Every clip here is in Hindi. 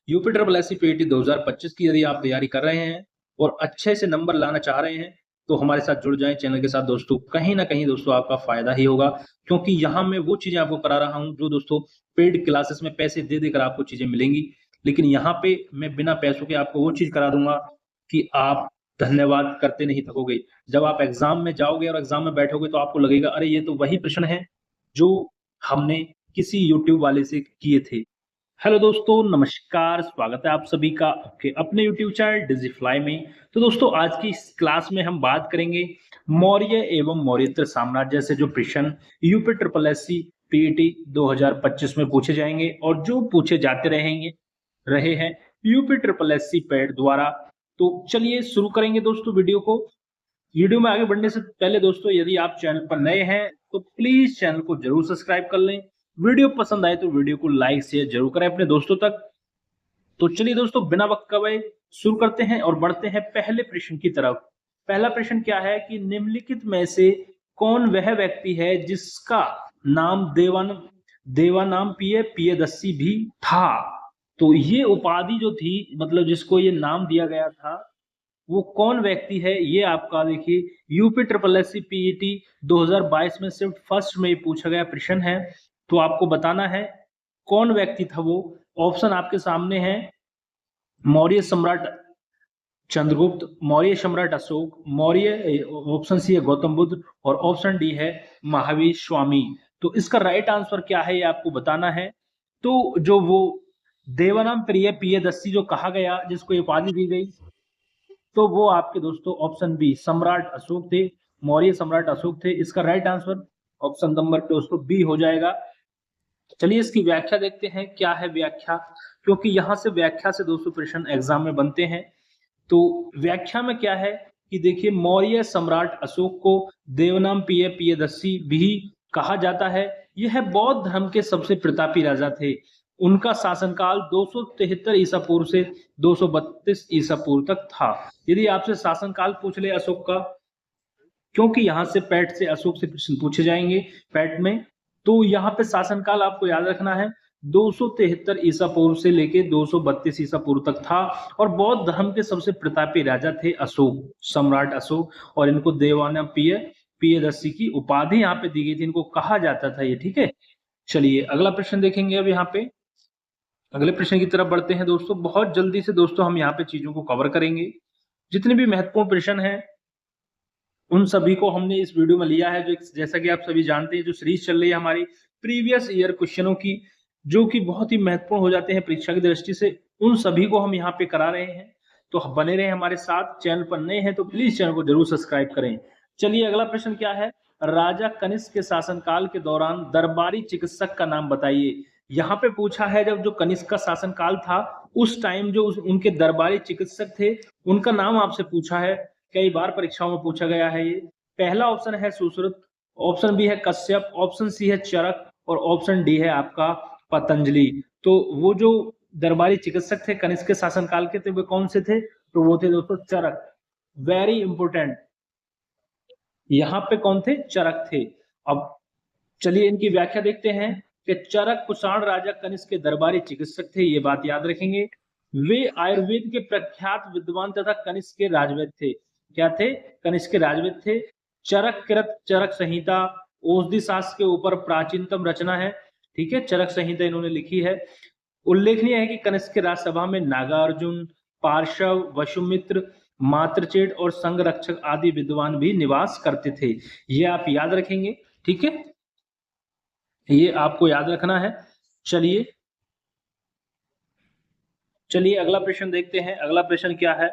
UP triple S C PET 2025 की यदि आप तैयारी कर रहे हैं और अच्छे से नंबर लाना चाह रहे हैं तो हमारे साथ जुड़ जाएं चैनल के साथ दोस्तों। कहीं ना कहीं दोस्तों आपका फायदा ही होगा, क्योंकि यहाँ मैं वो चीजें आपको करा रहा हूँ जो दोस्तों पेड क्लासेस में पैसे दे देकर आपको चीजें मिलेंगी, लेकिन यहाँ पे मैं बिना पैसों के आपको वो चीज करा दूंगा कि आप धन्यवाद करते नहीं थकोगे। जब आप एग्जाम में जाओगे और एग्जाम में बैठोगे तो आपको लगेगा अरे ये तो वही प्रश्न है जो हमने किसी यूट्यूब वाले से किए थे। हेलो दोस्तों, नमस्कार, स्वागत है आप सभी का आपके अपने यूट्यूब चैनल डिजिफ्लाई में। तो दोस्तों आज की इस क्लास में हम बात करेंगे मौर्य एवं मौर्योत्तर साम्राज्य से जो प्रश्न UP triple S C PET 2025 में पूछे जाएंगे और जो पूछे जाते रहे हैं यूपी ट्रिपल एस सी पैड द्वारा। तो चलिए शुरू करेंगे दोस्तों वीडियो को। वीडियो में आगे बढ़ने से पहले दोस्तों यदि आप चैनल पर नए हैं तो प्लीज चैनल को जरूर सब्सक्राइब कर लें। वीडियो पसंद आए तो वीडियो को लाइक शेयर जरूर करें अपने दोस्तों तक। तो चलिए दोस्तों बिना वक्त गवाए शुरू करते हैं और बढ़ते हैं पहले प्रश्न की तरफ। पहला प्रश्न क्या है कि निम्नलिखित में से कौन वह व्यक्ति है जिसका नाम देवानाम पियदस्सी भी था। तो ये उपाधि जो थी, मतलब जिसको ये नाम दिया गया था, वो कौन व्यक्ति है ये आपका देखिए UP triple S C PET 2022 में सिर्फ फर्स्ट में पूछा गया प्रश्न है। तो आपको बताना है कौन व्यक्ति था वो। ऑप्शन आपके सामने है मौर्य सम्राट चंद्रगुप्त, मौर्य सम्राट अशोक, मौर्य, ऑप्शन सी है गौतम बुद्ध और ऑप्शन डी है महावीर स्वामी। तो इसका राइट आंसर क्या है ये आपको बताना है। तो जो वो देवानाम प्रियदस्सी जो कहा गया, जिसको ये उपाधि दी गई, तो वो आपके दोस्तों ऑप्शन बी सम्राट अशोक थे, मौर्य सम्राट अशोक थे। इसका राइट आंसर ऑप्शन नंबर दोस्तों बी हो जाएगा। चलिए इसकी व्याख्या देखते हैं क्या है व्याख्या, क्योंकि यहां से व्याख्या से दोस्तों प्रश्न एग्जाम में बनते हैं। तो व्याख्या में क्या है कि देखिए मौर्य सम्राट अशोक को देवनाम पियदस्सी भी कहा जाता है। यह बौद्ध धर्म के सबसे प्रतापी राजा थे। उनका शासनकाल 273 ईसा पूर्व से 232 ईसा पूर्व तक था। यदि आपसे शासनकाल पूछ ले अशोक का, क्योंकि यहाँ से पैट से अशोक से प्रश्न पूछे जाएंगे पैट में, तो यहाँ पे शासनकाल आपको याद रखना है 273 ईसा पूर्व से लेके 232 ईसा पूर्व तक था। और बौद्ध धर्म के सबसे प्रतापी राजा थे अशोक, सम्राट अशोक, और इनको देवाना पियदस्सी की उपाधि यहाँ पे दी गई थी, इनको कहा जाता था ये। ठीक है, चलिए अगला प्रश्न देखेंगे। अब यहाँ पे अगले प्रश्न की तरफ बढ़ते हैं दोस्तों। बहुत जल्दी से दोस्तों हम यहाँ पे चीजों को कवर करेंगे। जितने भी महत्वपूर्ण प्रश्न हैं उन सभी को हमने इस वीडियो में लिया है। जो जैसा कि आप सभी जानते हैं, जो सीरीज चल रही है हमारी प्रीवियस ईयर क्वेश्चनों की, जो कि बहुत ही महत्वपूर्ण हो जाते हैं परीक्षा की दृष्टि से, उन सभी को हम यहाँ पे करा रहे हैं। तो बने रहे हमारे साथ। चैनल पर नए हैं तो प्लीज चैनल को जरूर सब्सक्राइब करें। चलिए अगला प्रश्न क्या है, राजा कनिष्क के शासनकाल के दौरान दरबारी चिकित्सक का नाम बताइए। यहाँ पे पूछा है जब जो कनिष्क का शासनकाल था उस टाइम जो उनके दरबारी चिकित्सक थे उनका नाम आपसे पूछा है। कई बार परीक्षाओं में पूछा गया है ये। पहला ऑप्शन है सुश्रुत, ऑप्शन बी है कश्यप, ऑप्शन सी है चरक और ऑप्शन डी है आपका पतंजलि। तो वो जो दरबारी चिकित्सक थे कनिष्क के शासनकाल के थे वो कौन से थे, तो वो थे दोस्तों चरक। वेरी इंपोर्टेंट, यहाँ पे कौन थे, चरक थे। अब चलिए इनकी व्याख्या देखते हैं कि चरक कुषाण राजा कनिष्क के दरबारी चिकित्सक थे, ये बात याद रखेंगे। वे आयुर्वेद के प्रख्यात विद्वान तथा कनिष्क के राजवैद्य थे। क्या थे, कनिष्क के राजवैद्य थे। चरक कृत चरक संहिता औषधि शास्त्र के ऊपर प्राचीनतम रचना है। ठीक है, चरक संहिता इन्होंने लिखी है। उल्लेखनीय है कि कनिष्क के राजसभा में नागार्जुन, पार्श्व, वसुमित्र, मात्रचेट और संघरक्षक आदि विद्वान भी निवास करते थे। ये आप याद रखेंगे। ठीक है, ये आपको याद रखना है। चलिए चलिए अगला प्रश्न देखते हैं। अगला प्रश्न क्या है,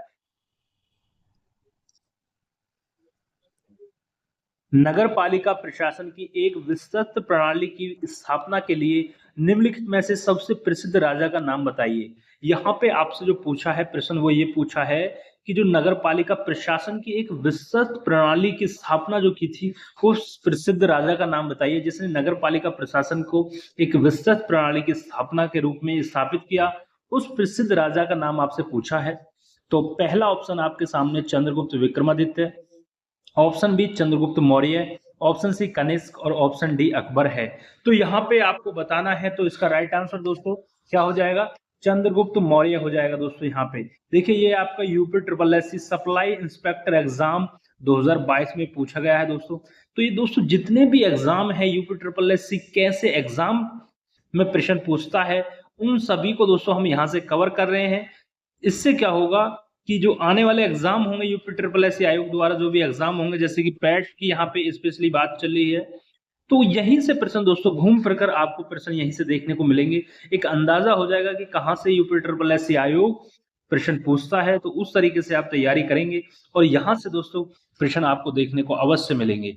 नगर पालिका प्रशासन की एक विस्तृत प्रणाली की स्थापना के लिए निम्नलिखित में से सबसे प्रसिद्ध राजा का नाम बताइए। यहाँ पे आपसे जो पूछा है प्रश्न वो ये पूछा है कि जो नगर पालिका प्रशासन की एक विस्तृत प्रणाली की स्थापना जो की थी उस प्रसिद्ध राजा का नाम बताइए जिसने नगर पालिका प्रशासन को एक विस्तृत प्रणाली की स्थापना के रूप में स्थापित किया। उस प्रसिद्ध राजा का नाम आपसे पूछा है। तो पहला ऑप्शन आपके सामने Chandragupta Vikramaditya, option B Chandragupta Maurya, option C Kanishka और ऑप्शन डी अकबर है। तो यहाँ पे आपको बताना है, तो इसका राइट आंसर दोस्तों क्या हो जाएगा, चंद्रगुप्त मौर्य हो जाएगा दोस्तों। यहाँ पे देखिए ये आपका UP triple S C supply inspector exam 2022 में पूछा गया है दोस्तों। तो ये दोस्तों जितने भी एग्जाम है यूपी ट्रिपल एस सी कैसे एग्जाम में प्रश्न पूछता है, उन सभी को दोस्तों हम यहाँ से कवर कर रहे हैं। इससे क्या होगा कि जो आने वाले एग्जाम होंगे यूपी ट्रिपल एस सी आयोग द्वारा जो भी एग्जाम होंगे, जैसे कि पैट की यहाँ पे स्पेशली बात चल रही है, तो यहीं से प्रश्न दोस्तों घूम फिर कर आपको प्रश्न यहीं से देखने को मिलेंगे। एक अंदाजा हो जाएगा कि कहाँ से यूपी ट्रिपल एस सी आयोग प्रश्न पूछता है, तो उस तरीके से आप तैयारी करेंगे और यहाँ से दोस्तों प्रश्न आपको देखने को अवश्य मिलेंगे।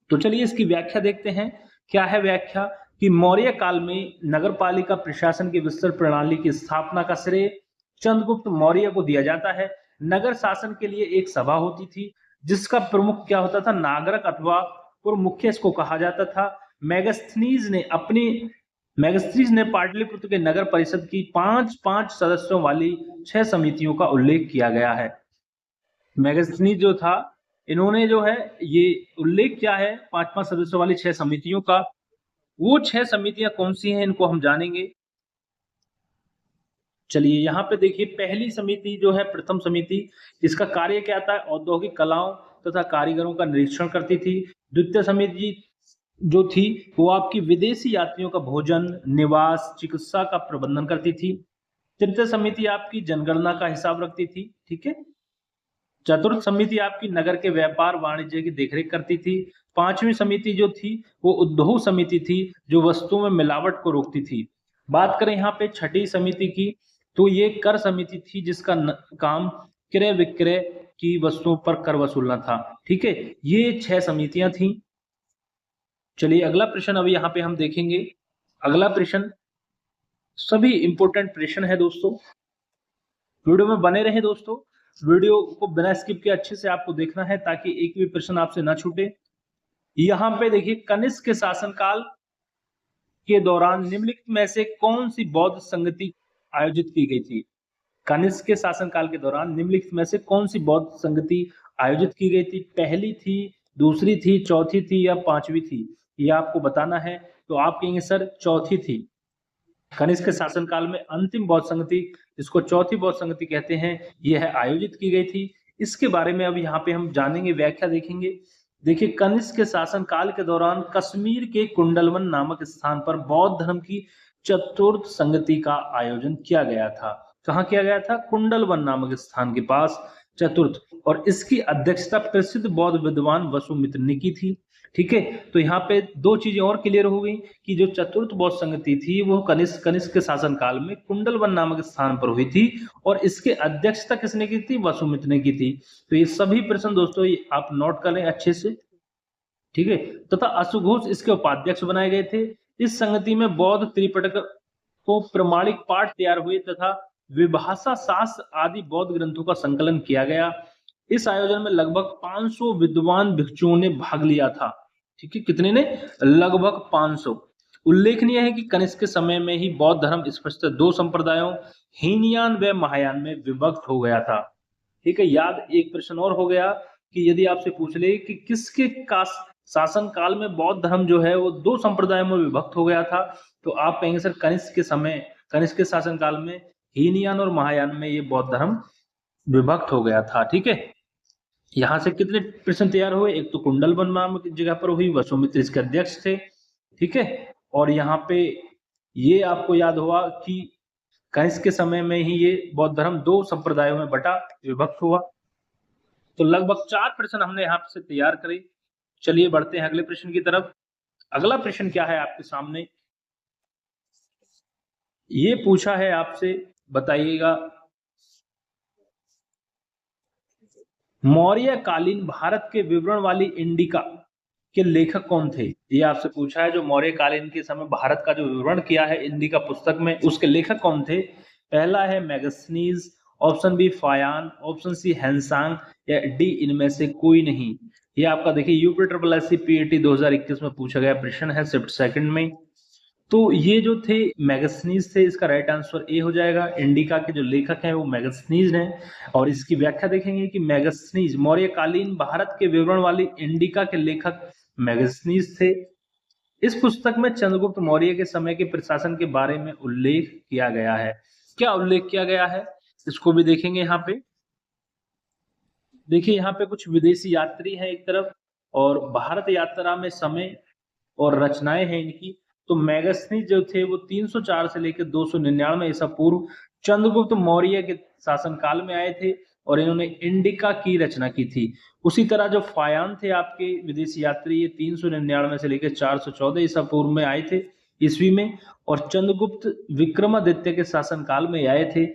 तो चलिए इसकी व्याख्या देखते हैं। क्या है व्याख्या कि मौर्य काल में नगर पालिका प्रशासन की विस्तृत प्रणाली की स्थापना का श्रेय चंद्रगुप्त मौर्य को दिया जाता है। नगर शासन के लिए एक सभा होती थी जिसका प्रमुख क्या होता था, नागरिक अथवा पूर्व मुख्य इसको कहा जाता था। मेगस्थनीज ने पाटलिपुत्र के नगर परिषद की 5-5 सदस्यों वाली 6 समितियों का उल्लेख किया गया है। मेगस्थनीज जो था, इन्होंने जो है ये उल्लेख किया है 5-5 सदस्यों वाली 6 समितियों का। वो 6 समितियां कौन सी हैं इनको हम जानेंगे। चलिए यहाँ पे देखिए पहली समिति जो है, प्रथम समिति, इसका कार्य क्या था, औद्योगिक कलाओं तथा कारीगरों का निरीक्षण करती थी। द्वितीय समिति जो थी वो आपकी विदेशी यात्रियों का भोजन, निवास, चिकित्सा का प्रबंधन करती थी। तृतीय समिति आपकी जनगणना का हिसाब रखती थी, ठीक है। चतुर्थ समिति आपकी नगर के व्यापार वाणिज्य की देखरेख करती थी। पांचवी समिति जो थी वो उद्योग समिति थी जो वस्तुओं में मिलावट को रोकती थी। बात करें यहाँ पे छठी समिति की, तो ये कर समिति थी जिसका काम क्रय विक्रय की वस्तुओं पर कर वसूलना था, ठीक है। ये 6 समितियां थी। चलिए अगला प्रश्न अभी यहाँ पे हम देखेंगे। अगला प्रश्न सभी इंपोर्टेंट प्रश्न है दोस्तों, वीडियो में बने रहे दोस्तों। वीडियो को बिना स्किप के अच्छे से आपको देखना है ताकि एक भी प्रश्न आपसे ना छूटे। यहाँ पे देखिए कनिष्क के शासनकाल के दौरान निम्नलिखित में से कौन सी बौद्ध संगति आयोजित की गई थी। कनिष्क के शासनकाल के दौरान निम्नलिखित में से कौन सी बौद्ध संगति आयोजित की गई थी। पहली थी, दूसरी थी, चौथी थी या पांचवी थी, ये आपको बताना है। तो आप कहेंगे सर चौथी थी। कनिष्क के शासनकाल में अंतिम बौद्ध संगति, जिसको चौथी बौद्ध संगति कहते हैं, यह आयोजित की गई थी। इसके बारे में अब यहाँ पे हम जानेंगे, व्याख्या देखेंगे। देखिए कनिष्क के शासनकाल के दौरान कश्मीर के कुंडलवन नामक स्थान पर बौद्ध धर्म की चतुर्थ संगति का आयोजन किया गया था। कहाँ किया गया था, कुंडलवन नामक स्थान के पास चतुर्थ, और इसकी अध्यक्षता प्रसिद्ध बौद्ध विद्वान वसुमित्र ने की थी, ठीक है। तो यहाँ पे दो चीजें और क्लियर हो गई कि जो चतुर्थ बौद्ध संगति थी वो कनिष्क के शासनकाल में कुंडलवन नामक स्थान पर हुई थी और इसके अध्यक्षता किसने की थी, वसुमित्र ने की थी। तो ये सभी प्रश्न दोस्तों ये आप नोट कर लें अच्छे से, ठीक है। तथा अश्वघोष इसके उपाध्यक्ष बनाए गए थे। इस संगति में बौद्ध त्रिपिटक को प्रमाणिक पाठ तैयार हुए तथा विभाषा शास्त्र आदि बौद्ध ग्रंथों का संकलन किया गया। इस आयोजन में लगभग 500 विद्वान भिक्षुओं ने भाग लिया था, ठीक है। कितने ने, लगभग 500। उल्लेखनीय है कि कनिष्क के समय में ही बौद्ध धर्म स्पष्ट 2 संप्रदायों हीनयान व महायान में विभक्त हो गया था, ठीक है। याद एक प्रश्न और हो गया कि यदि आपसे पूछ ले कि किसके का शासन काल में बौद्ध धर्म जो है वो 2 संप्रदायों में विभक्त हो गया था, तो आप कहेंगे सर कनिष्क के समय, कनिष्क के शासन काल में हीनयान और महायान में ये बौद्ध धर्म विभक्त हो गया था, ठीक है। यहाँ से कितने प्रश्न तैयार हुए, एक तो कुंडलवन नामक जगह पर हुई, वसुमित्र इसके अध्यक्ष थे, ठीक है। और यहाँ पे ये आपको याद हुआ कि कनिष्क के समय में ही ये बौद्ध धर्म 2 संप्रदायों में बटा, विभक्त हुआ। तो लगभग 4 प्रश्न हमने यहाँ से तैयार करे। चलिए बढ़ते हैं अगले प्रश्न की तरफ। अगला प्रश्न क्या है आपके सामने, ये पूछा है आपसे, बताइएगा मौर्य कालीन भारत के विवरण वाली इंडिका के लेखक कौन थे। ये आपसे पूछा है जो मौर्य कालीन के समय भारत का जो विवरण किया है इंडिका पुस्तक में, उसके लेखक कौन थे। पहला है Megasthenes, option B Fa Hien, option C Hiuen Tsang या डी इनमें से कोई नहीं। ये आपका देखिए UP triple S C PET 2021 में पूछा गया प्रश्न है, शिफ्ट सेकंड में। तो ये जो थे मेगस्थनीज थे, इसका राइट आंसर ए हो जाएगा। इंडिका के जो लेखक हैं वो मेगस्थनीज हैं और इसकी व्याख्या देखेंगे कि मेगस्थनीज मौर्य कालीन भारत के विवरण वाली इंडिका के लेखक मेगस्थनीज थे। इस पुस्तक में चंद्रगुप्त मौर्य के समय के प्रशासन के बारे में उल्लेख किया गया है। क्या उल्लेख किया गया है, इसको भी देखेंगे यहाँ पे। देखिए यहाँ पे कुछ विदेशी यात्री हैं एक तरफ, और भारत यात्रा में समय और रचनाएं हैं इनकी। तो मैगस्थनीज जो थे वो 304 से लेकर 299 ईसा पूर्व चंद्रगुप्त मौर्य के शासनकाल में आए थे, और इन्होंने इंडिका की रचना की थी। उसी तरह जो फायान थे आपके विदेशी यात्री, ये 399 से लेकर 414 ईसा पूर्व में आए थे ईस्वी में, और चंद्रगुप्त विक्रमादित्य के शासनकाल में आए थे।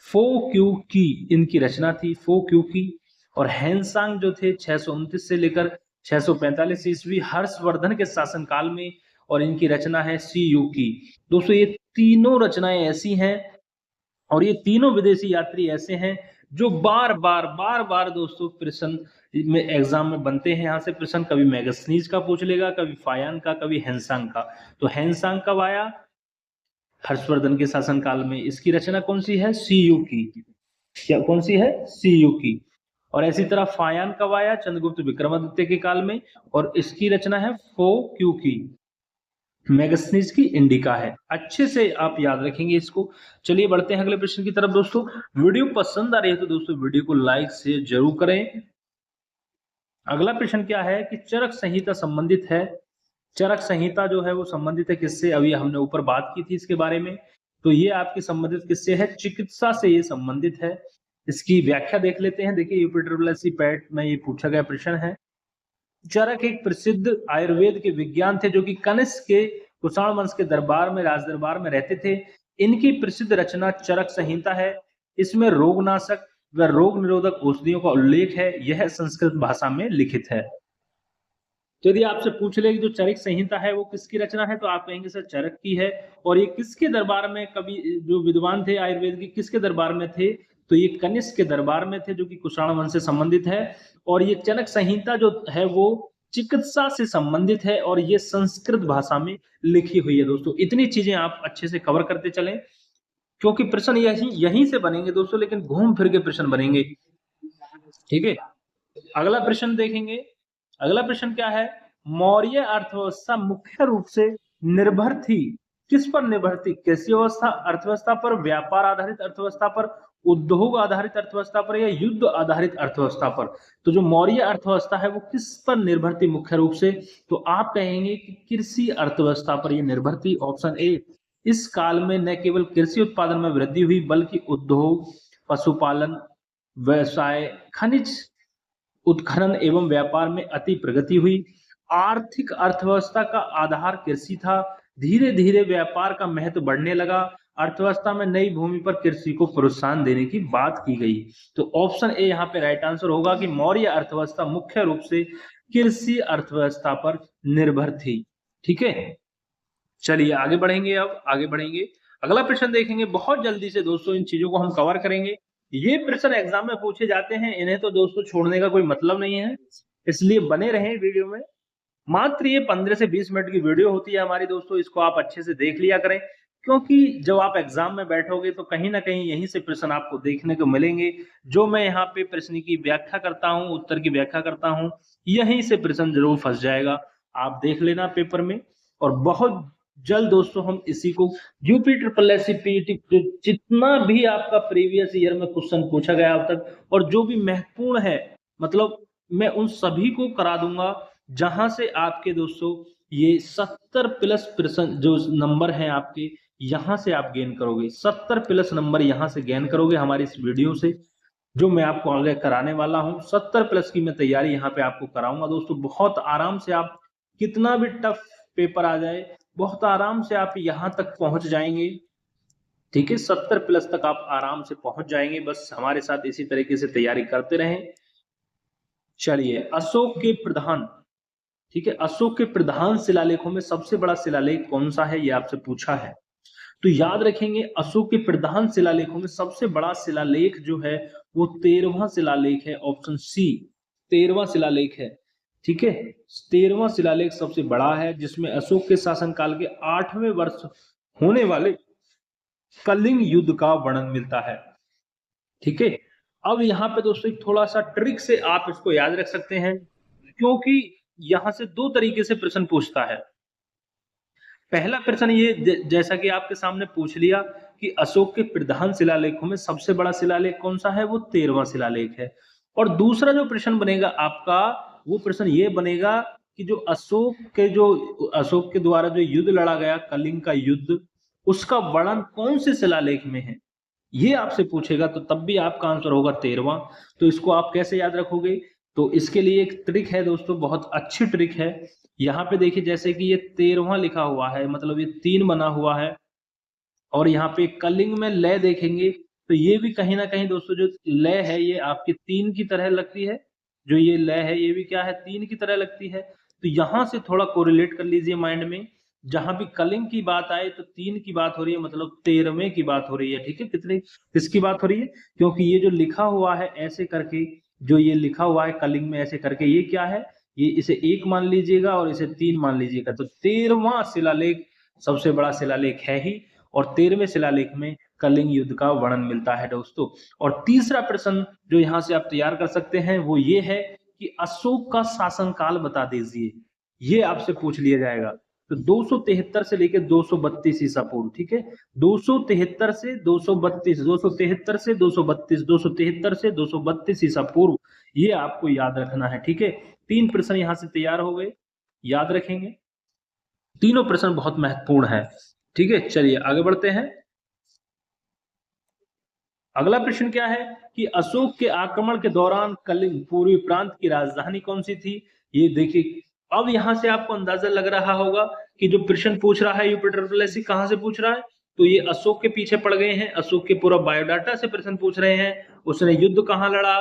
फो क्यू की इनकी रचना थी, फो क्यू की। और हैंसांग जो थे 629 से लेकर 645 ईस्वी हर्षवर्धन के शासनकाल में, और इनकी रचना है सी यू की। दोस्तों ये तीनों रचनाएं ऐसी हैं, और ये तीनों विदेशी यात्री ऐसे हैं जो बार बार दोस्तों प्रश्न में एग्जाम में बनते हैं। यहाँ से प्रश्न कभी मैगस्थनीज का पूछ लेगा, कभी फायान का, कभी हैंसांग का। तो हैंसांग कब आया? हर्षवर्धन के शासनकाल में। इसकी रचना कौन सी है? सी यू की। क्या कौन सी है? सी यू की। और इसी तरह फायान कब आया? चंद्रगुप्त विक्रमादित्य के काल में, और इसकी रचना है फो क्यू की। मैगस्थनीज की इंडिका है। अच्छे से आप याद रखेंगे इसको। चलिए बढ़ते हैं अगले प्रश्न की तरफ। दोस्तों वीडियो पसंद आ रही है तो दोस्तों वीडियो को लाइक से जरूर करें। अगला प्रश्न क्या है कि चरक संहिता संबंधित है। चरक संहिता जो है वो संबंधित है किससे? अभी हमने ऊपर बात की थी इसके बारे में। तो ये आपकी संबंधित किससे है? चिकित्सा से ये संबंधित है। इसकी व्याख्या देख लेते हैं। देखिए यूपीट्रिपल पैट में ये पूछा गया प्रश्न है। चरक एक प्रसिद्ध आयुर्वेद के विज्ञान थे जो कि कनिष्क के कुषाण वंश के दरबार में, राज दरबार में रहते थे। इनकी प्रसिद्ध रचना चरक संहिता है। इसमें रोगनाशक व रोग निरोधक औषधियों का उल्लेख है। यह संस्कृत भाषा में लिखित है। तो यदि आपसे पूछ ले कि जो चरक संहिता है वो किसकी रचना है, तो आप कहेंगे सर चरक की है। और ये किसके दरबार में, कवि जो विद्वान थे आयुर्वेद के, किसके दरबार में थे? तो ये कनिष्क के दरबार में थे जो कि कुषाण वंश से संबंधित है। और ये चरक संहिता जो है वो चिकित्सा से संबंधित है, और ये संस्कृत भाषा में लिखी हुई है। दोस्तों इतनी चीजें आप अच्छे से कवर करते चलें, क्योंकि प्रश्न यहीं से बनेंगे दोस्तों, लेकिन घूम फिर के प्रश्न बनेंगे। ठीक है, अगला प्रश्न देखेंगे। अगला प्रश्न क्या है? मौर्य अर्थव्यवस्था मुख्य रूप से निर्भर थी, किस पर निर्भर थी? कृषि व्यवस्था अर्थव्यवस्था पर, व्यापार आधारित अर्थव्यवस्था पर, उद्योग आधारित अर्थव्यवस्था पर, या युद्ध आधारित अर्थव्यवस्था पर? तो जो मौर्य अर्थव्यवस्था है वो किस पर निर्भर थी मुख्य रूप से? तो आप कहेंगे कि कृषि अर्थव्यवस्था पर ये निर्भर थी। ऑप्शन ए। इस काल में न केवल कृषि उत्पादन में वृद्धि हुई बल्कि उद्योग, पशुपालन, व्यवसाय, खनिज उत्खनन एवं व्यापार में अति प्रगति हुई। आर्थिक अर्थव्यवस्था का आधार कृषि था। धीरे धीरे व्यापार का महत्व बढ़ने लगा। अर्थव्यवस्था में नई भूमि पर कृषि को प्रोत्साहन देने की बात की गई। तो ऑप्शन ए यहाँ पे राइट आंसर होगा कि मौर्य अर्थव्यवस्था मुख्य रूप से कृषि अर्थव्यवस्था पर निर्भर थी। ठीक है, चलिए आगे बढ़ेंगे। अब आगे बढ़ेंगे, अगला प्रश्न देखेंगे। बहुत जल्दी से दोस्तों इन चीजों को हम कवर करेंगे। ये प्रश्न एग्जाम में पूछे जाते हैं, इन्हें तो दोस्तों छोड़ने का कोई मतलब नहीं है, इसलिए बने रहें वीडियो में। मात्र ये 15 से 20 मिनट की वीडियो होती है हमारी दोस्तों, इसको आप अच्छे से देख लिया करें, क्योंकि जब आप एग्जाम में बैठोगे तो कहीं ना कहीं यहीं से प्रश्न आपको देखने को मिलेंगे। जो मैं यहाँ पे प्रश्न की व्याख्या करता हूँ, उत्तर की व्याख्या करता हूँ, यहीं से प्रश्न जरूर फंस जाएगा। आप देख लेना पेपर में। और बहुत जल्द दोस्तों हम इसी को यूपीट्रिपल पीटी जितना भी आपका प्रीवियस ईयर में क्वेश्चन पूछा गया अब तक, और जो भी महत्वपूर्ण है, मतलब मैं उन सभी को करा दूंगा, जहां से आपके दोस्तों ये 70 प्लस प्रश्न जो नंबर हैं आपके, यहां से आप गेन करोगे। 70 प्लस नंबर यहां से गेन करोगे हमारी इस वीडियो से, जो मैं आपको आगे कराने वाला हूं। 70 प्लस की मैं तैयारी यहाँ पे आपको कराऊंगा दोस्तों। बहुत आराम से आप, कितना भी टफ पेपर आ जाए, बहुत आराम से आप यहां तक पहुंच जाएंगे। ठीक है, 70 प्लस तक आप आराम से पहुंच जाएंगे। बस हमारे साथ इसी तरीके से तैयारी करते रहें। चलिए, अशोक के प्रधान, ठीक है, अशोक के प्रधान शिलालेखों में सबसे बड़ा शिलालेख कौन सा है, ये आपसे पूछा है। तो याद रखेंगे, अशोक के प्रधान शिलालेखों में सबसे बड़ा शिलालेख जो है वो 13वां शिलालेख है। ऑप्शन सी, 13वां शिलालेख है। ठीक है, 13वां शिलालेख सबसे बड़ा है, जिसमें अशोक के शासनकाल के 8वें वर्ष होने वाले कलिंग युद्ध का वर्णन मिलता है। ठीक है, अब यहाँ पे दोस्तों एक थोड़ा सा ट्रिक से आप इसको याद रख सकते हैं, क्योंकि यहां से दो तरीके से प्रश्न पूछता है। पहला प्रश्न ये जैसा कि आपके सामने पूछ लिया कि अशोक के प्रधान शिलालेखों में सबसे बड़ा शिलालेख कौन सा है, वो 13वां शिलालेख है। और दूसरा जो प्रश्न बनेगा आपका, वो प्रश्न ये बनेगा कि जो अशोक के द्वारा जो युद्ध लड़ा गया, कलिंग का युद्ध, उसका वर्णन कौन से शिलालेख में है, ये आपसे पूछेगा। तो तब भी आपका आंसर होगा 13वां। तो इसको आप कैसे याद रखोगे, तो इसके लिए एक ट्रिक है दोस्तों, बहुत अच्छी ट्रिक है। यहाँ पे देखिए जैसे कि ये 13वां लिखा हुआ है, मतलब ये 3 बना हुआ है, और यहाँ पे कलिंग में लय देखेंगे तो ये भी कहीं ना कहीं दोस्तों जो लय है ये आपकी 3 की तरह लगती है। जो ये लय है ये भी क्या है, 3 की तरह लगती है। तो यहाँ से थोड़ा कोरिलेट कर लीजिए माइंड में, जहां भी कलिंग की बात आए तो 3 की बात हो रही है, मतलब 13वें की बात हो रही है। ठीक है, कितने किसकी बात हो रही है, क्योंकि ये जो लिखा हुआ है ऐसे करके, जो ये लिखा हुआ है कलिंग में ऐसे करके, ये क्या है, ये इसे 1 मान लीजिएगा और इसे 3 मान लीजिएगा। तो 13वां शिलालेख सबसे बड़ा शिलालेख है ही, और 13वें शिलालेख में कलिंग युद्ध का वर्णन मिलता है दोस्तों। और तीसरा प्रश्न जो यहाँ से आप तैयार कर सकते हैं वो ये है कि अशोक का शासनकाल बता दीजिए, ये आपसे पूछ लिया जाएगा। तो 273 से लेकर 232 ईसा पूर्व, ठीक है, 273 से 232, 273 से 232, 273 से 232 ईसा पूर्व, ये आपको याद रखना है। ठीक है, 3 प्रश्न यहाँ से तैयार हो गए, याद रखेंगे, तीनों प्रश्न बहुत महत्वपूर्ण है। ठीक है, चलिए आगे बढ़ते हैं। अगला प्रश्न क्या है कि अशोक के आक्रमण के दौरान कलिंग पूर्वी प्रांत की राजधानी कौन सी थी। ये देखिए, अब यहां से आपको अंदाजा लग रहा होगा कि जो प्रश्न पूछ रहा है यूपिटर प्लेसी कहां से पूछ रहा है, तो ये अशोक के पीछे पड़ गए हैं, अशोक के पूरा बायोडाटा से प्रश्न पूछ रहे हैं। उसने युद्ध कहां लड़ा,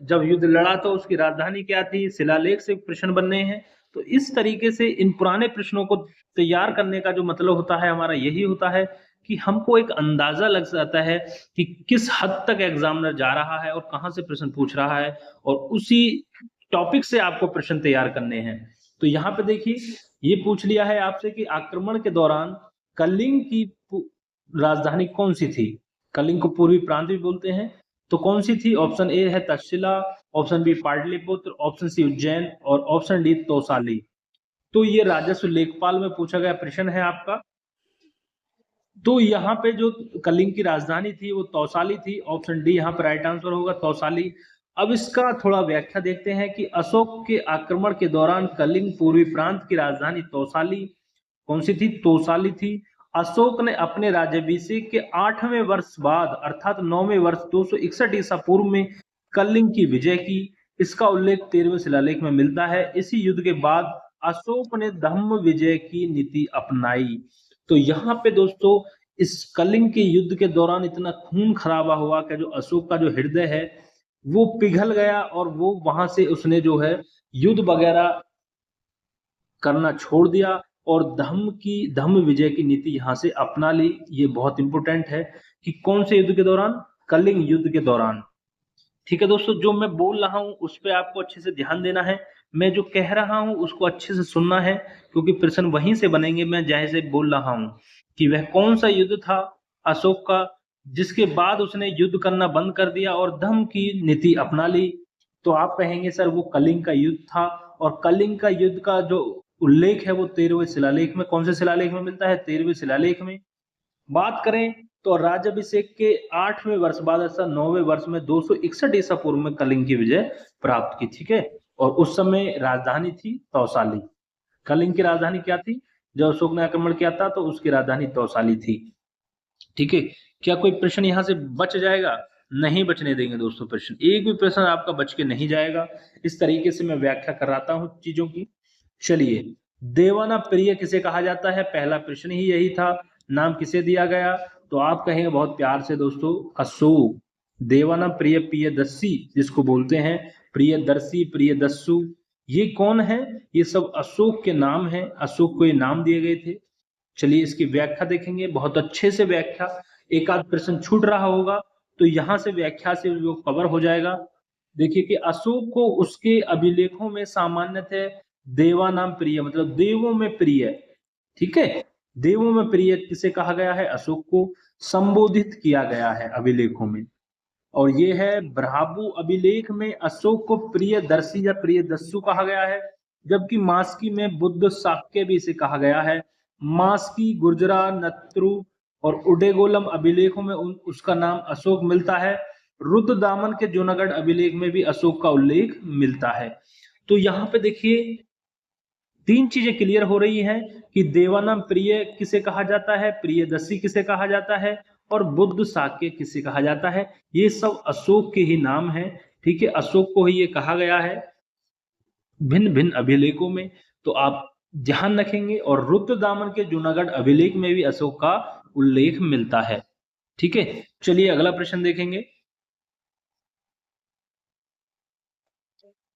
जब युद्ध लड़ा तो उसकी राजधानी क्या थी, शिलालेख से प्रश्न बन रहे हैं। तो इस तरीके से इन पुराने प्रश्नों को तैयार करने का जो मतलब होता है हमारा यही होता है कि हमको एक अंदाजा लग जाता है कि किस हद तक एग्जामिनर जा रहा है और कहां से प्रश्न पूछ रहा है, और उसी टॉपिक से आपको प्रश्न तैयार करने हैं। तो यहाँ पे देखिए, ये पूछ लिया है आपसे कि आक्रमण के दौरान कलिंग की राजधानी कौन सी थी। कलिंग को पूर्वी प्रांत भी बोलते हैं, तो कौन सी थी। ऑप्शन ए है Taxila, option B Pataliputra, option C Ujjain, और ऑप्शन डी तौसाली। तो ये राजस्व लेखपाल में पूछा गया प्रश्न है आपका। तो यहाँ पे जो कलिंग की राजधानी थी वो तौसाली थी, ऑप्शन डी यहाँ पर राइट आंसर होगा, तौसाली। अब इसका थोड़ा व्याख्या देखते हैं कि अशोक के आक्रमण के दौरान कलिंग पूर्वी प्रांत की राजधानी तौसाली कौन सी थी, तौसाली थी। अशोक ने अपने राज्याभिषेक के 8वें वर्ष बाद अर्थात 9वें वर्ष 261 ईसा पूर्व में कलिंग की विजय की। इसका उल्लेख 13वें शिलालेख में मिलता है। इसी युद्ध के बाद अशोक ने धम्म विजय की नीति अपनाई। तो यहाँ पे दोस्तों इस कलिंग के युद्ध के दौरान इतना खून खराबा हुआ कि जो अशोक का जो हृदय है वो पिघल गया, और वो वहां से उसने जो है युद्ध वगैरह करना छोड़ दिया और धम्म विजय की नीति यहाँ से अपना ली। ये बहुत इंपॉर्टेंट है कि कौन से युद्ध के दौरान, कलिंग युद्ध के दौरान। ठीक है दोस्तों, जो मैं बोल रहा हूं उस पर आपको अच्छे से ध्यान देना है, मैं जो कह रहा हूं उसको अच्छे से सुनना है, क्योंकि प्रश्न वहीं से बनेंगे। मैं जैसे बोल रहा हूं कि वह कौन सा युद्ध था अशोक का जिसके बाद उसने युद्ध करना बंद कर दिया और धम्म की नीति अपना ली, तो आप कहेंगे सर वो कलिंग का युद्ध था। और कलिंग का युद्ध का जो उल्लेख है वो 13वें शिलालेख में, कौन से शिलालेख में मिलता है, 13वें शिलालेख में। बात करें तो राज्याभिषेक के 8वें वर्ष बाद अर्थात 9वें वर्ष में 261 ईसा पूर्व में कलिंग की विजय प्राप्त की। ठीक है, और उस समय राजधानी थी तौसाली। कलिंग की राजधानी क्या थी, जब अशोक ने आक्रमण किया था तो उसकी राजधानी तौसाली थी। ठीक है, क्या कोई प्रश्न यहाँ से बच जाएगा, नहीं बचने देंगे दोस्तों प्रश्न, एक भी प्रश्न आपका बच के नहीं जाएगा। इस तरीके से मैं व्याख्या कराता हूँ चीजों की। चलिए, देवाना प्रिय किसे कहा जाता है, पहला प्रश्न ही यही था। नाम किसे दिया गया, तो आप कहेंगे बहुत प्यार से दोस्तों अशोक। देवाना प्रिय प्रियदर्शी जिसको बोलते हैं, प्रियदर्शी प्रियदस्सु, ये कौन है, ये सब अशोक के नाम हैं, अशोक को ये नाम दिए गए थे। चलिए इसकी व्याख्या देखेंगे, बहुत अच्छे से व्याख्या, एक आध प्रश्न छूट रहा होगा तो यहां से व्याख्या से वो कवर हो जाएगा। देखिए कि अशोक को उसके अभिलेखों में सामान्यतः देवा नाम प्रिय, मतलब देवों में प्रिय, ठीक है, देवों में प्रिय किसे कहा गया है, अशोक को संबोधित किया गया है अभिलेखों में। और ये है ब्राबू अभिलेख में अशोक को प्रियदर्शी या प्रियदस्सु कहा गया है, जबकि मास्की में बुद्ध शाक्य भी इसे कहा गया है। मास्की, गुर्जरा, नत्रु और उडेगोलम अभिलेखों में उसका नाम अशोक मिलता है। रुद्रदामन के जूनागढ़ अभिलेख में भी अशोक का उल्लेख मिलता है। तो यहाँ पे देखिए तीन चीजें क्लियर हो रही हैं कि देवानंद प्रिय किसे कहा जाता है, प्रियदर्शी किसे कहा जाता है और बुद्ध शाक्य किसे कहा जाता है। ये सब अशोक के ही नाम हैं। ठीक है, अशोक को ही ये कहा गया है भिन्न भिन्न अभिलेखों में। तो आप ध्यान रखेंगे। और रुद्रदामन के जूनागढ़ अभिलेख में भी अशोक का उल्लेख मिलता है। ठीक है, चलिए अगला प्रश्न देखेंगे।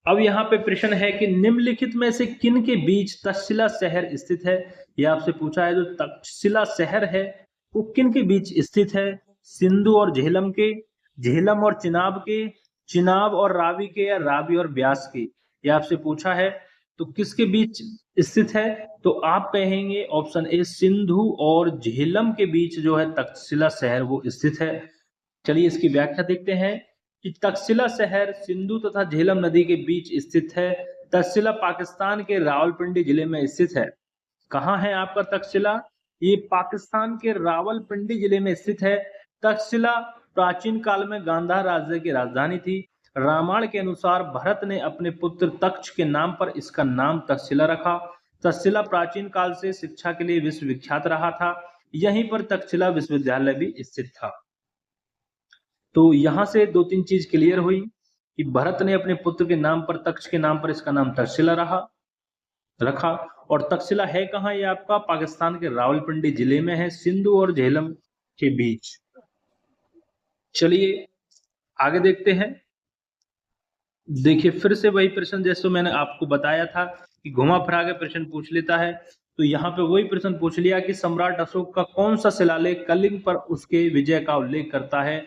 अब यहाँ पे प्रश्न है कि निम्नलिखित में से किन के बीच तक्षशिला शहर स्थित है। यह आपसे पूछा है जो तक्षशिला शहर है वो किन के बीच स्थित है। सिंधु और झेलम के, झेलम और चिनाब के, चिनाब और रावी के, या रावी और ब्यास के। यह आपसे पूछा है तो किसके बीच स्थित है। तो आप कहेंगे ऑप्शन ए सिंधु और झेलम के बीच जो है तक्षशिला शहर वो स्थित है। चलिए इसकी व्याख्या देखते हैं कि तक्षशिला शहर सिंधु तथा झेलम नदी के बीच स्थित है। तक्षशिला पाकिस्तान के रावलपिंडी जिले में स्थित है। कहाँ है आपका तक्षशिला, ये पाकिस्तान के रावलपिंडी जिले में स्थित है। तक्षशिला प्राचीन काल में गांधार राज्य की राजधानी थी। रामायण के अनुसार भरत ने अपने पुत्र तक्ष के नाम पर इसका नाम तक्षशिला रखा। तक्षशिला प्राचीन काल से शिक्षा के लिए विश्वविख्यात रहा था। यहीं पर तक्षशिला विश्वविद्यालय भी स्थित था। तो यहां से दो तीन चीज क्लियर हुई कि भरत ने अपने पुत्र के नाम पर, तक्ष के नाम पर इसका नाम तक्षशिला रखा। और तक्षशिला है कहाँ, ये आपका पाकिस्तान के रावलपिंडी जिले में है, सिंधु और झेलम के बीच। चलिए आगे देखते हैं। देखिए फिर से वही प्रश्न जैसे मैंने आपको बताया था कि घुमा फिरा के प्रश्न पूछ लेता है। तो यहाँ पे वही प्रश्न पूछ लिया कि सम्राट अशोक का कौन सा शिलालेख कलिंग पर उसके विजय का उल्लेख करता है।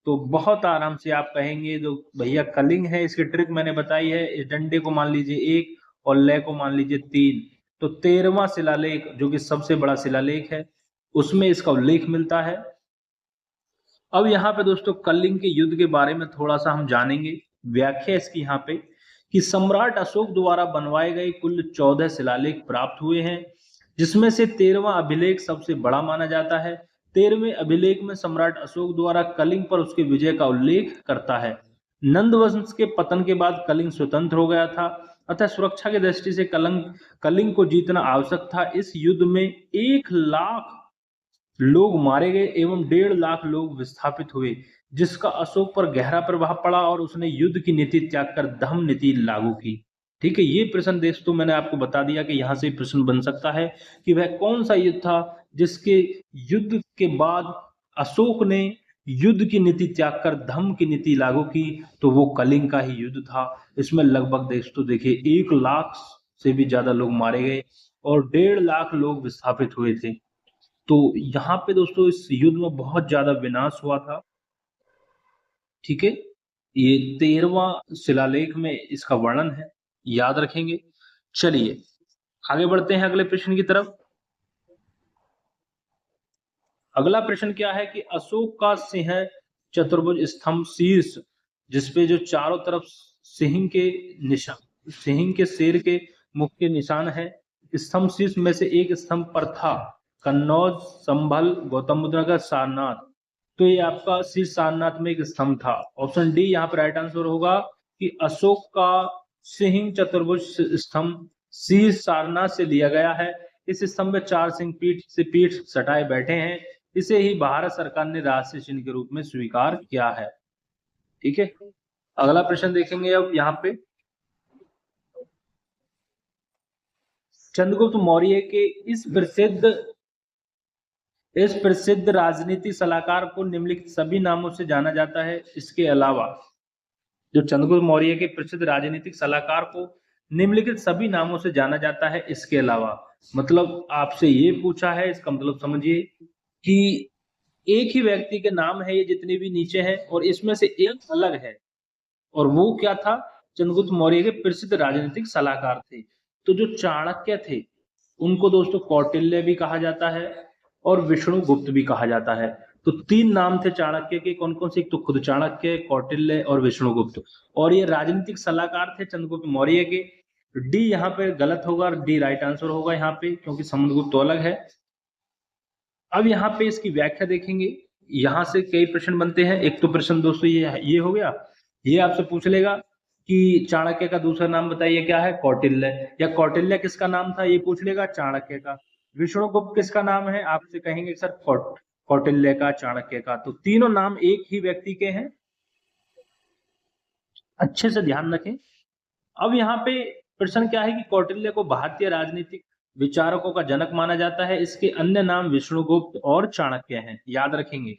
तो बहुत आराम से आप कहेंगे जो भैया कलिंग है, इसकी ट्रिक मैंने बताई है। इस डंडे को मान लीजिए 1 और लय को मान लीजिए 3। तो 13वां शिलालेख जो कि सबसे बड़ा शिलालेख है उसमें इसका उल्लेख मिलता है। अब यहाँ पे दोस्तों कलिंग के युद्ध के बारे में थोड़ा सा हम जानेंगे। व्याख्या इसकी यहाँ पे कि सम्राट अशोक द्वारा बनवाए गए कुल 14 शिलालेख प्राप्त हुए हैं, जिसमें से 13वां अभिलेख सबसे बड़ा माना जाता है। 13वें अभिलेख में सम्राट अशोक द्वारा कलिंग पर उसके विजय का उल्लेख करता है। नंद वंश के पतन के बाद कलिंग स्वतंत्र हो गया था, अतः सुरक्षा की दृष्टि से कलिंग को जीतना आवश्यक था। इस युद्ध में 1 लाख लोग मारे गए एवं 1.5 लाख लोग विस्थापित हुए, जिसका अशोक पर गहरा प्रभाव पड़ा और उसने युद्ध की नीति त्याग कर धम्म नीति लागू की। ठीक है, ये प्रश्न देश तो मैंने आपको बता दिया कि यहाँ से प्रश्न बन सकता है कि वह कौन सा युद्ध था जिसके युद्ध के बाद अशोक ने युद्ध की नीति त्याग कर धम्म की नीति लागू की। तो वो कलिंग का ही युद्ध था। इसमें लगभग देश तो देखिए 1 लाख से भी ज्यादा लोग मारे गए और 1.5 लाख लोग विस्थापित हुए थे। तो यहाँ पे दोस्तों इस युद्ध में बहुत ज्यादा विनाश हुआ था। ठीक है, ये 13वां शिलालेख में इसका वर्णन है, याद रखेंगे। चलिए आगे बढ़ते हैं अगले प्रश्न की तरफ। अगला प्रश्न क्या है कि अशोक का सिंह चतुर्भुज स्तंभ शीर्ष, जिसपे जो चारों तरफ सिंह के निशान, सिंह के शेर के मुख के निशान है, स्तंभ शीर्ष में से एक स्तंभ पर था। कन्नौज, संभल, गौतम बुद्ध नगर, सारनाथ। तो ये आपका शीर्ष सारनाथ में एक स्तंभ था। ऑप्शन डी यहाँ पर राइट आंसर होगा कि अशोक का सिंह चतुर्भुज स्तंभ शीर्ष सारनाथ से लिया गया है। इस स्तंभ में 4 सिंह पीठ से पीठ सटाए बैठे हैं। इसे ही भारत सरकार ने राष्ट्रीय चिन्ह के रूप में स्वीकार किया है। ठीक है, अगला प्रश्न देखेंगे अब यहाँ पे। चंद्रगुप्त मौर्य के इस प्रसिद्ध राजनीतिक सलाहकार को निम्नलिखित सभी नामों से जाना जाता है। इसके अलावा जो चंद्रगुप्त मौर्य के प्रसिद्ध राजनीतिक सलाहकार को निम्नलिखित सभी नामों से जाना जाता है, इसके अलावा मतलब आपसे ये पूछा है, इसका मतलब समझिए कि एक ही व्यक्ति के नाम है ये जितने भी नीचे हैं और इसमें से एक अलग है, और वो क्या था, चंद्रगुप्त मौर्य के प्रसिद्ध राजनीतिक सलाहकार थे। तो जो चाणक्य थे उनको दोस्तों कौटिल्य भी कहा जाता है और विष्णुगुप्त भी कहा जाता है। तो 3 नाम थे चाणक्य के, कौन कौन से, एक तो खुद चाणक्य, कौटिल्य और विष्णुगुप्त। और ये राजनीतिक सलाहकार थे चंद्रगुप्त मौर्य के। डी यहाँ पे गलत होगा, डी राइट आंसर होगा यहाँ पे, क्योंकि समुद्रगुप्त तो अलग है। अब यहाँ पे इसकी व्याख्या देखेंगे, यहाँ से कई प्रश्न बनते हैं। एक तो प्रश्न दोस्तों ये हो गया, ये आपसे पूछ लेगा कि चाणक्य का दूसरा नाम बताइए क्या है, कौटिल्य, या कौटिल्य किसका नाम था ये पूछ लेगा, चाणक्य का। विष्णुगुप्त किसका नाम है, आपसे कहेंगे सर कौटिल्य का, चाणक्य का। तो तीनों नाम एक ही व्यक्ति के हैं, अच्छे से ध्यान रखें। अब यहाँ पे प्रश्न क्या है कि कौटिल्य को भारतीय राजनीतिक विचारकों का जनक माना जाता है। इसके अन्य नाम विष्णुगुप्त और चाणक्य हैं, याद रखेंगे।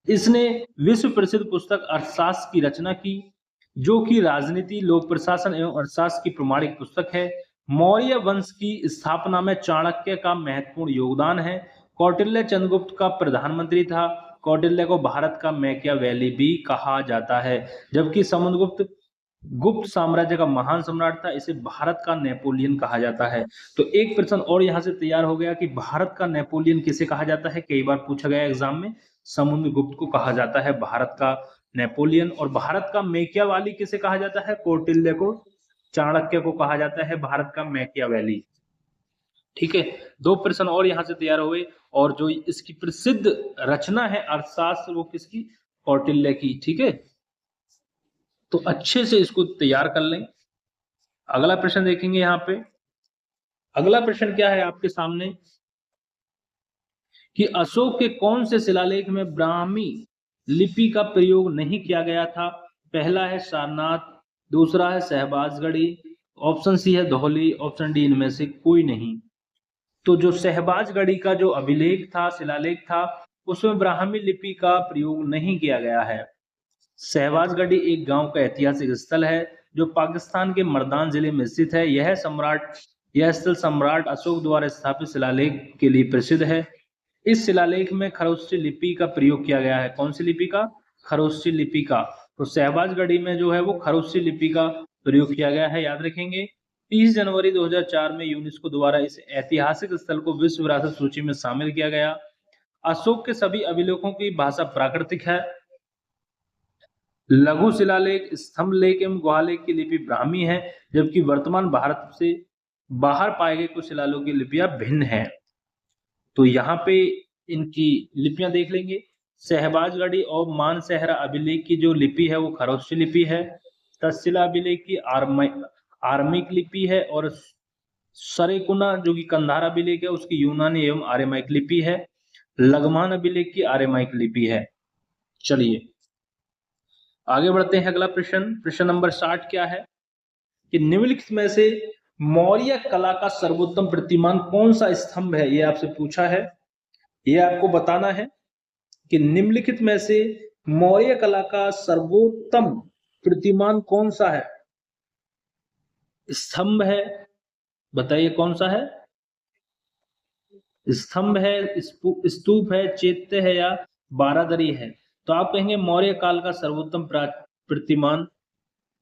इसने विश्व प्रसिद्ध पुस्तक अर्थशास्त्र की रचना की, जो कि राजनीति, लोक प्रशासन एवं अर्थशास्त्र की प्रमाणिक पुस्तक है। मौर्य वंश की स्थापना में चाणक्य का महत्वपूर्ण योगदान है। कौटिल्य चंद्रगुप्त का प्रधानमंत्री था। कौटिल्य को भारत का मैकियावेली भी कहा जाता है, जबकि समुद्रगुप्त गुप्त साम्राज्य का महान सम्राट था। इसे भारत का नेपोलियन कहा जाता है। तो एक प्रश्न और यहां से तैयार हो गया कि भारत का नेपोलियन किसे कहा जाता है, कई बार पूछा गया एग्जाम में। समुद्रगुप्त को कहा जाता है भारत का नेपोलियन। और भारत का मैकियावेली किसे कहा जाता है, कौटिल्य को। चाणक्य को कहा जाता है भारत का मैकियावेली। ठीक है, दो प्रश्न और यहां से तैयार हुए। और जो इसकी प्रसिद्ध रचना है अर्थशास्त्र, वो किसकी, कौटिल्य की। ठीक है, तो अच्छे से इसको तैयार कर लें। अगला प्रश्न देखेंगे यहाँ पे। अगला प्रश्न क्या है आपके सामने कि अशोक के कौन से शिलालेख में ब्राह्मी लिपि का प्रयोग नहीं किया गया था। पहला है सारनाथ, दूसरा है शहबाजगढ़ी, ऑप्शन सी है धौली, ऑप्शन डी इनमें से कोई नहीं। तो जो शहबाजगढ़ी का जो अभिलेख था, शिलालेख था, उसमें ब्राह्मी लिपि का प्रयोग नहीं किया गया है। शहबाजगढ़ी एक गांव का ऐतिहासिक स्थल है जो पाकिस्तान के मर्दान जिले में स्थित है। यह स्थल सम्राट अशोक द्वारा स्थापित शिलालेख के लिए प्रसिद्ध है। इस शिलालेख में खरोष्ठी लिपि का प्रयोग किया गया है। कौन सी लिपि का, खरोष्ठी लिपि का। तो शहबाजगढ़ी में जो है वो खरोष्ठी लिपि का प्रयोग किया गया है, याद रखेंगे। 30 जनवरी 2004 में यूनेस्को द्वारा इस ऐतिहासिक स्थल को विश्व विरासत सूची में शामिल किया गया। अशोक के सभी अभिलेखों की भाषा प्राकृतिक है। लघु शिलालेख, स्तंभ लेख एवं गुहालेख की लिपि ब्राह्मी है, जबकि वर्तमान भारत से बाहर पाए गए कुछ शिलालेखों की लिपियां भिन्न हैं। तो यहाँ पे इनकी लिपियां देख लेंगे। शहबाजगढ़ी और मानसहरा अभिलेख की जो लिपि है वो खरोष्ठी लिपि है। तक्षशिला अभिलेख की आर्मिक लिपि है। और सरेकुना जो कि कंधार अभिलेख है उसकी यूनानी एवं आर्यमाइक लिपि है। लगमान अभिलेख की आर्यमाइक लिपि है। चलिए आगे बढ़ते हैं। अगला प्रश्न, प्रश्न नंबर 60 क्या है कि निम्नलिखित में से मौर्य कला का सर्वोत्तम प्रतिमान कौन सा स्तंभ है, ये आपसे पूछा है। ये आपको बताना है कि निम्नलिखित में से मौर्य कला का सर्वोत्तम प्रतिमान कौन सा है, स्तंभ है, बताइए कौन सा है, स्तंभ है, स्तूप है, चैत्य है या बारादरी है। तो आप कहेंगे मौर्य काल का सर्वोत्तम प्रतिमान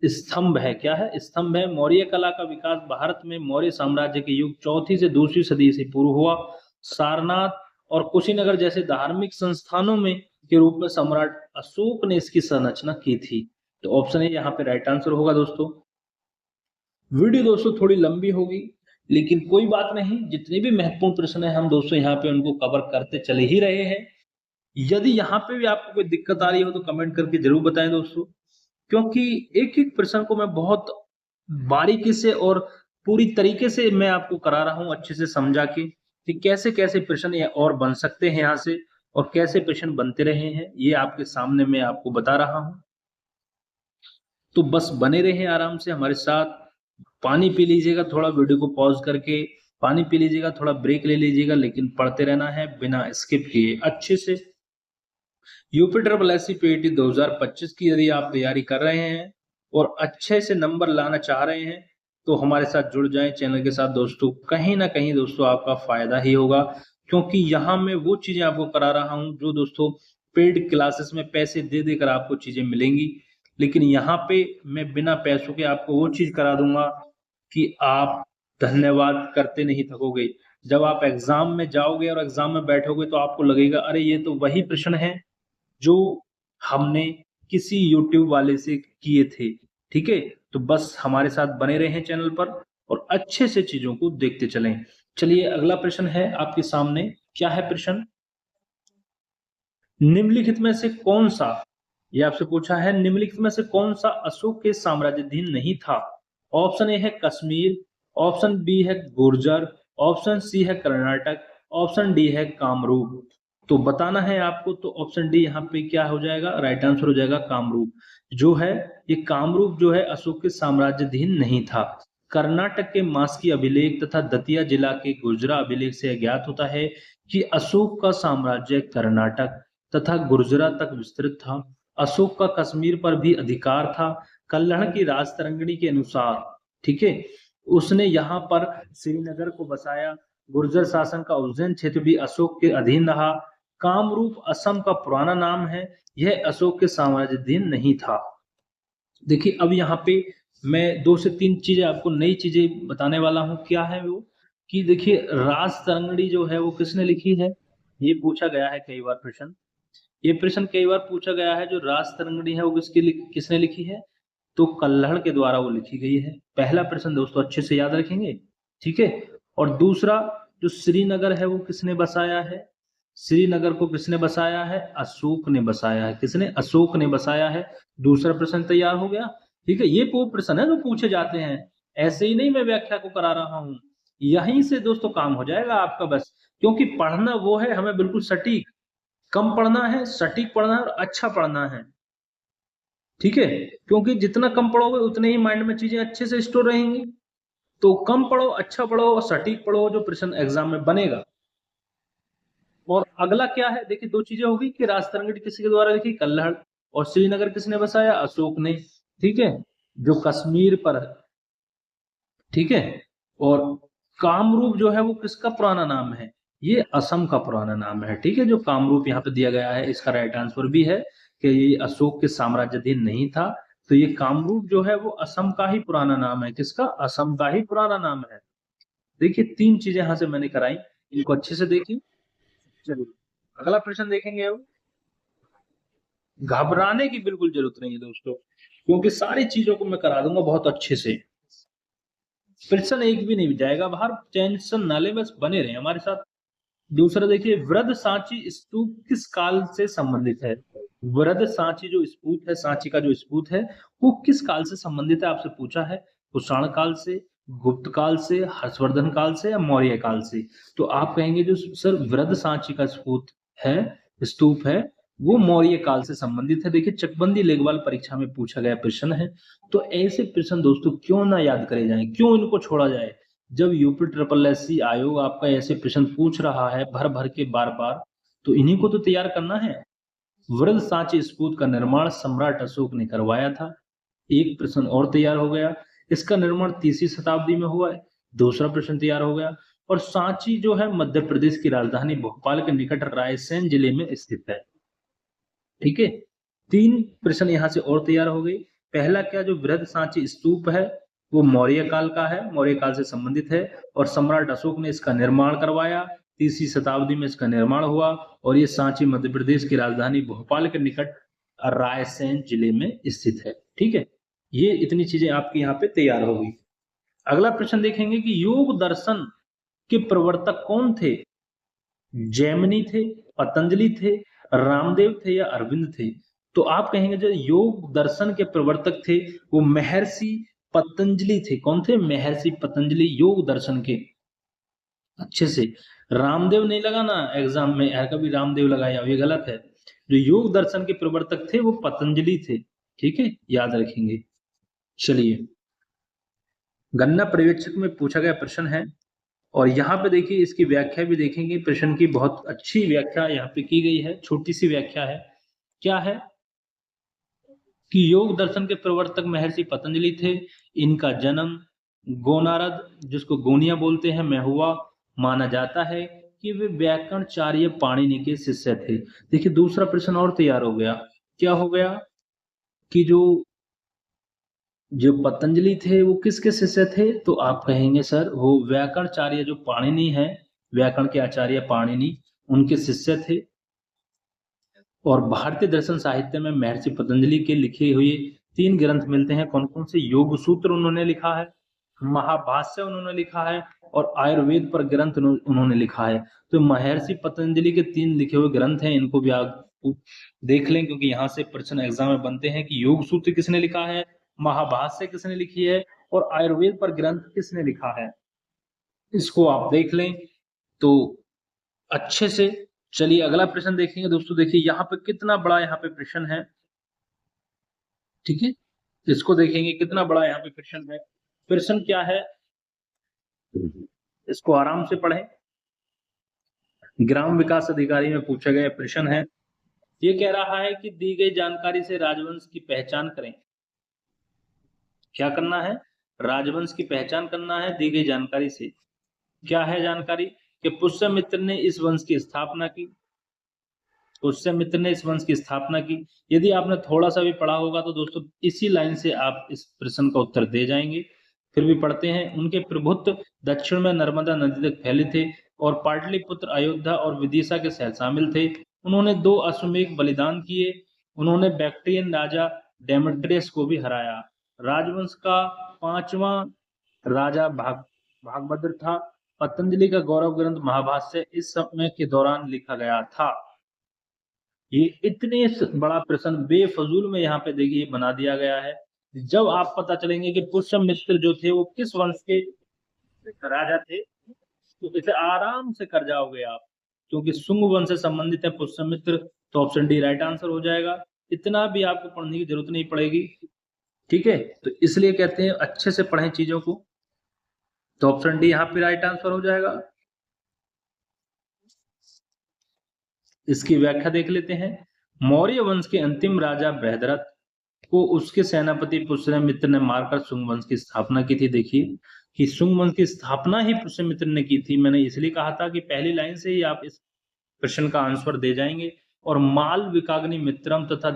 स्तंभ है। क्या है, स्तंभ है। मौर्य कला का विकास भारत में मौर्य साम्राज्य के युग 4वीं से 2वीं सदी से पूर्व हुआ। सारनाथ और कुशीनगर जैसे धार्मिक संस्थानों में के रूप में सम्राट अशोक ने इसकी संरचना की थी। तो ऑप्शन ए यहाँ पे राइट आंसर होगा। दोस्तों वीडियो दोस्तों थोड़ी लंबी होगी, लेकिन कोई बात नहीं, जितने भी महत्वपूर्ण प्रश्न है हम दोस्तों यहाँ पे उनको कवर करते चले ही रहे हैं। यदि यहाँ पे भी आपको कोई दिक्कत आ रही हो तो कमेंट करके जरूर बताएं दोस्तों, क्योंकि एक एक प्रश्न को मैं बहुत बारीकी से और पूरी तरीके से मैं आपको करा रहा हूं, अच्छे से समझा के कि कैसे कैसे प्रश्न और बन सकते हैं यहाँ से और कैसे प्रश्न बनते रहे हैं, ये आपके सामने मैं आपको बता रहा हूं। तो बस बने रहे आराम से हमारे साथ। पानी पी लीजिएगा, थोड़ा वीडियो को पॉज करके पानी पी लीजिएगा, थोड़ा ब्रेक ले लीजिएगा, लेकिन पढ़ते रहना है बिना स्किप किए अच्छे से। यूपीट्रिपल पीईटी 2025 की यदि आप तैयारी कर रहे हैं और अच्छे से नंबर लाना चाह रहे हैं तो हमारे साथ जुड़ जाएं चैनल के साथ दोस्तों। कहीं ना कहीं दोस्तों आपका फायदा ही होगा, क्योंकि यहाँ मैं वो चीजें आपको करा रहा हूँ जो दोस्तों पेड क्लासेस में पैसे दे देकर आपको चीजें मिलेंगी, लेकिन यहाँ पे मैं बिना पैसों के आपको वो चीज करा दूंगा कि आप धन्यवाद करते नहीं थकोगे। जब आप एग्जाम में जाओगे और एग्जाम में बैठोगे तो आपको लगेगा अरे ये तो वही प्रश्न है जो हमने किसी YouTube वाले से किए थे। ठीक है, तो बस हमारे साथ बने रहें चैनल पर और अच्छे से चीजों को देखते चलें। चलिए अगला प्रश्न है आपके सामने, क्या है प्रश्न? निम्नलिखित में से कौन सा, ये आपसे पूछा है, निम्नलिखित में से कौन सा अशोक के साम्राज्याधीन नहीं था? ऑप्शन ए है कश्मीर, ऑप्शन बी है गुर्जर, ऑप्शन सी है कर्नाटक, ऑप्शन डी है कामरूप। तो बताना है आपको, तो ऑप्शन डी यहाँ पे क्या हो जाएगा, राइट आंसर हो जाएगा कामरूप। जो है ये कामरूप जो है अशोक के साम्राज्याधीन नहीं था। कर्नाटक के मास्की अभिलेख तथा दतिया जिला के गुर्जरा अभिलेख से ज्ञात होता है कि अशोक का साम्राज्य कर्नाटक तथा गुर्जरा तक विस्तृत था। अशोक का कश्मीर पर भी अधिकार था। कल्हण की राजतरंगिणी के अनुसार, ठीक है, उसने यहाँ पर श्रीनगर को बसाया। गुर्जर शासन का उज्जैन क्षेत्र भी अशोक के अधीन रहा। कामरूप असम का पुराना नाम है, यह अशोक के साम्राज्याधीन नहीं था। देखिए अब यहाँ पे मैं 2 से 3 चीजें आपको नई चीजें बताने वाला हूँ। क्या है वो, कि देखिए राजतरंगिणी जो है वो किसने लिखी है, ये पूछा गया है कई बार प्रश्न। ये प्रश्न कई बार पूछा गया है, जो राजतरंगिणी है वो किसने लिखी है? तो कल्हड़ के द्वारा वो लिखी गई है। पहला प्रश्न दोस्तों अच्छे से याद रखेंगे, ठीक है। और दूसरा, जो श्रीनगर है वो किसने बसाया है? श्रीनगर को किसने बसाया है? अशोक ने बसाया है। किसने? अशोक ने बसाया है। दूसरा प्रश्न तैयार हो गया, ठीक है। ये वो प्रश्न है जो पूछे जाते हैं, ऐसे ही नहीं मैं व्याख्या को करा रहा हूं। यहीं से दोस्तों काम हो जाएगा आपका बस, क्योंकि पढ़ना वो है हमें बिल्कुल सटीक, कम पढ़ना है, सटीक पढ़ना है और अच्छा पढ़ना है, ठीक है। क्योंकि जितना कम पढ़ोगे उतने ही माइंड में चीजें अच्छे से स्टोर रहेंगी। तो कम पढ़ो, अच्छा पढ़ो और सटीक पढ़ो, जो प्रश्न एग्जाम में बनेगा। और अगला क्या है, देखिए 2 चीजें होगी कि राजतरंगिणी किसके द्वारा लिखी, कल्हड़, और श्रीनगर किसने बसाया, अशोक ने, ठीक है, जो कश्मीर पर है, ठीक है। और कामरूप जो है वो किसका पुराना नाम है, ये असम का पुराना नाम है, ठीक है। जो कामरूप यहाँ पे दिया गया है, इसका राइट आंसर भी है कि ये अशोक के साम्राज्याधीन नहीं था। तो ये कामरूप जो है वो असम का ही पुराना नाम है। किसका? असम का ही पुराना नाम है। देखिए 3 चीजें यहाँ से मैंने कराई, इनको अच्छे से देखिए। चलिए अगला प्रश्न देखेंगे अब। घबराने की बिल्कुल जरूरत नहीं है दोस्तों, क्योंकि सारी चीजों को मैं करा दूंगा बहुत अच्छे से। प्रश्न एक भी नहीं जाएगा बाहर, टेंशन ना ले, बस बने रहे हमारे साथ। दूसरा देखिए, वृद्ध सांची स्तूप किस काल से संबंधित है? वृद्ध सांची जो स्तूप है, सांची का जो स्तूप है, वो किस काल से संबंधित है आपसे पूछा है। कुषाण काल से, गुप्त काल से, हर्षवर्धन काल से या मौर्य काल से? तो आप कहेंगे जो सर वृद्ध सांची का स्तूप है वो मौर्य काल से संबंधित है। देखिए चकबंदी लेखपाल परीक्षा में पूछा गया प्रश्न है। तो ऐसे प्रश्न दोस्तों क्यों ना याद करे जाएं, क्यों इनको छोड़ा जाए? जब यूपी ट्रिपल एससी आयोग आपका ऐसे प्रश्न पूछ रहा है भर भर के बार बार, तो इन्हीं को तो तैयार करना है। वृद्ध सांची स्तूप का निर्माण सम्राट अशोक ने करवाया था। एक प्रश्न और तैयार हो गया, इसका निर्माण 3वीं शताब्दी में हुआ है। दूसरा प्रश्न तैयार हो गया। और सांची जो है मध्य प्रदेश की राजधानी भोपाल के निकट रायसेन जिले में स्थित है, ठीक है। 3 प्रश्न यहाँ से और तैयार हो गए। पहला क्या, जो वृद्ध सांची स्तूप है वो मौर्य काल का है, मौर्य काल से संबंधित है, और सम्राट अशोक ने इसका निर्माण करवाया। 3वीं शताब्दी में इसका निर्माण हुआ, और ये सांची मध्य प्रदेश की राजधानी भोपाल के निकट रायसेन जिले में स्थित है, ठीक है। ये इतनी चीजें आपकी यहाँ पे तैयार होगी। अगला प्रश्न देखेंगे कि योग दर्शन के प्रवर्तक कौन थे? जैमिनी थे, पतंजलि थे, रामदेव थे या अरविंद थे? तो आप कहेंगे जो योग दर्शन के प्रवर्तक थे वो महर्षि पतंजलि थे। कौन थे? महर्षि पतंजलि योग दर्शन के। अच्छे से, रामदेव नहीं लगाना एग्जाम में, यार कभी रामदेव लगाया, ये गलत है। जो योग दर्शन के प्रवर्तक थे वो पतंजलि थे, ठीक है, याद रखेंगे। चलिए गणना पर्यवेक्षक में पूछा गया प्रश्न है, और यहाँ पे देखिए इसकी व्याख्या भी देखेंगे। प्रश्न की बहुत अच्छी व्याख्या यहाँ पे की गई है, छोटी सी व्याख्या है। क्या है कि योग दर्शन के प्रवर्तक महर्षि पतंजलि थे। इनका जन्म गोनारद, जिसको गोनिया बोलते हैं, में हुआ। माना जाता है कि वे व्याकरणाचार्य पाणिनि के शिष्य थे। देखिए दूसरा प्रश्न और तैयार हो गया। क्या हो गया कि जो जो पतंजलि थे वो किसके शिष्य थे? तो आप कहेंगे सर वो व्याकरणाचार्य जो पाणिनि है, व्याकरण के आचार्य पाणिनि, उनके शिष्य थे। और भारतीय दर्शन साहित्य में महर्षि पतंजलि के लिखे हुए 3 ग्रंथ मिलते हैं। कौन कौन से? योग सूत्र उन्होंने लिखा है, महाभाष्य उन्होंने लिखा है और आयुर्वेद पर ग्रंथ उन्होंने लिखा है। तो महर्षि पतंजलि के 3 लिखे हुए ग्रंथ हैं, इनको भी आप देख लें, क्योंकि यहाँ से प्रश्न एग्जाम में बनते हैं कि योग सूत्र किसने लिखा है, महाभाष्य किसने लिखी है और आयुर्वेद पर ग्रंथ किसने लिखा है, इसको आप देख लें तो अच्छे से। चलिए अगला प्रश्न देखेंगे दोस्तों। देखिए यहाँ पे कितना बड़ा यहाँ पे प्रश्न है, ठीक है, इसको देखेंगे कितना बड़ा यहाँ पे प्रश्न है। प्रश्न क्या है, इसको आराम से पढ़ें। ग्राम विकास अधिकारी में पूछा गया प्रश्न है। ये कह रहा है कि दी गई जानकारी से राजवंश की पहचान करें। क्या करना है, राजवंश की पहचान करना है दी गई जानकारी से। क्या है जानकारी कि पुष्यमित्र ने इस वंश की स्थापना की, पुष्यमित्र ने इस वंश की स्थापना की। यदि आपने थोड़ा सा भी पढ़ा होगा तो दोस्तों इसी लाइन से आप इस प्रश्न का उत्तर दे जाएंगे। फिर भी पढ़ते हैं। उनके प्रभुत्व दक्षिण में नर्मदा नदी तक फैले थे और पाटलिपुत्र, अयोध्या और विदिशा के शहर शामिल थे। उन्होंने 2 अश्वमेध बलिदान किए। उन्होंने बैक्ट्रियन राजा डेमेट्रियस को भी हराया। राजवंश का 5वां राजा भागभद्र था। पतंजलि का गौरव ग्रंथ महाभाष्य इस समय के दौरान लिखा गया था। ये इतने बड़ा प्रश्न बेफजूल में यहाँ पे देखिए बना दिया गया है। जब आप पता चलेंगे कि पुष्यमित्र जो थे वो किस वंश के राजा थे तो इसे आराम से कर जाओगे आप, क्योंकि शुंग वंश से संबंधित है पुष्यमित्र, तो ऑप्शन डी राइट आंसर हो जाएगा। इतना भी आपको पढ़ने की जरूरत नहीं पड़ेगी, ठीक है। तो इसलिए कहते हैं अच्छे से पढ़ें चीजों को, तो ऑप्शन डी यहाँ पे राइट आंसर हो जाएगा। इसकी व्याख्या देख लेते हैं। मौर्य वंश के अंतिम राजा बृहद्रथ को उसके सेनापति पुष्यमित्र ने मारकर शुंग वंश की स्थापना की थी। देखिए कि शुंग वंश की स्थापना ही पुष्यमित्र ने की थी। मैंने इसलिए कहा था कि पहली लाइन से ही आप इस प्रश्न का आंसर दे जाएंगे। और माल विकाग्नि मित्रम तथा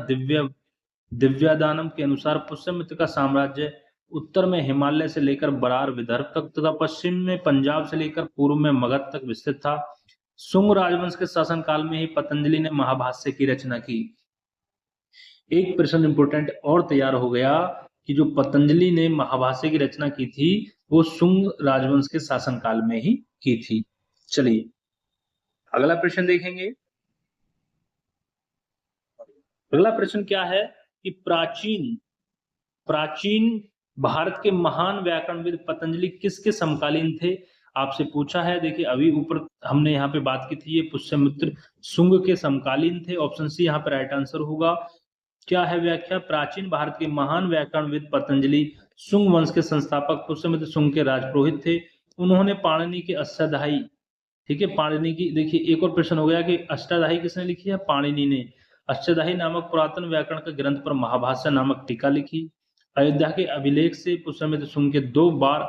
दिव्यादानम के अनुसार पुष्यमित्र का साम्राज्य उत्तर में हिमालय से लेकर बरार विदर्भ तक तथा पश्चिम में पंजाब से लेकर पूर्व में मगध तक विस्तृत था। शुंग राजवंश के शासनकाल में ही पतंजलि ने महाभाष्य की रचना की। एक प्रश्न इंपोर्टेंट और तैयार हो गया कि जो पतंजलि ने महाभाष्य की रचना की थी वो शुंग राजवंश के शासनकाल में ही की थी। चलिए अगला प्रश्न देखेंगे। अगला प्रश्न क्या है कि प्राचीन भारत के महान व्याकरणविद पतंजलि किसके समकालीन थे, आपसे पूछा है। देखिए अभी ऊपर हमने यहाँ पे बात की थी, ये पुष्यमित्र शुंग के समकालीन थे। ऑप्शन सी यहाँ पे राइट आंसर होगा। क्या है व्याख्या, प्राचीन भारत के महान व्याकरणविद पतंजलि शुंग वंश के संस्थापक पुष्यमित्र शुंग के राजपुरोहित थे। उन्होंने पाणिनि की अष्टाध्यायी, ठीक है, पाणिनि की, देखिए एक और प्रश्न हो गया कि अष्टाध्यायी किसने लिखी है, पाणिनि ने। अष्टाध्यायी नामक पुरातन व्याकरण के ग्रंथ पर महाभाष्य नामक टीका लिखी। अयोध्या के अभिलेख से पुष्यमित्र शुंग के 2 बार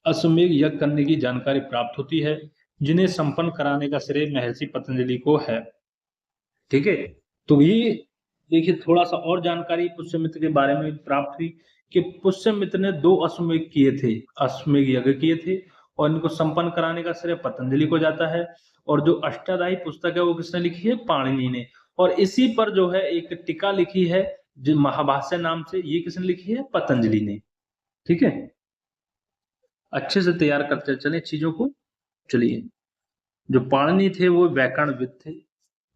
अश्वमेध यज्ञ करने की जानकारी प्राप्त होती है, जिन्हें संपन्न कराने का श्रेय महर्षि पतंजलि को है, ठीक है। तो ये देखिए थोड़ा सा और जानकारी पुष्यमित्र के बारे में प्राप्त हुई कि पुष्यमित्र ने 2 अश्वमेध किए थे, अश्वमेध यज्ञ किए थे और इनको संपन्न कराने का श्रेय पतंजलि को जाता है। और जो अष्टाध्यायी पुस्तक है वो किसने लिखी है, पाणिनि ने। और इसी पर जो है एक टीका लिखी है जो महाभाष्य नाम से, ये किसने लिखी है, पतंजलि ने, ठीक है। अच्छे से तैयार करते चले चीजों को। चलिए जो पाणिनि थे वो व्याकरणविद थे,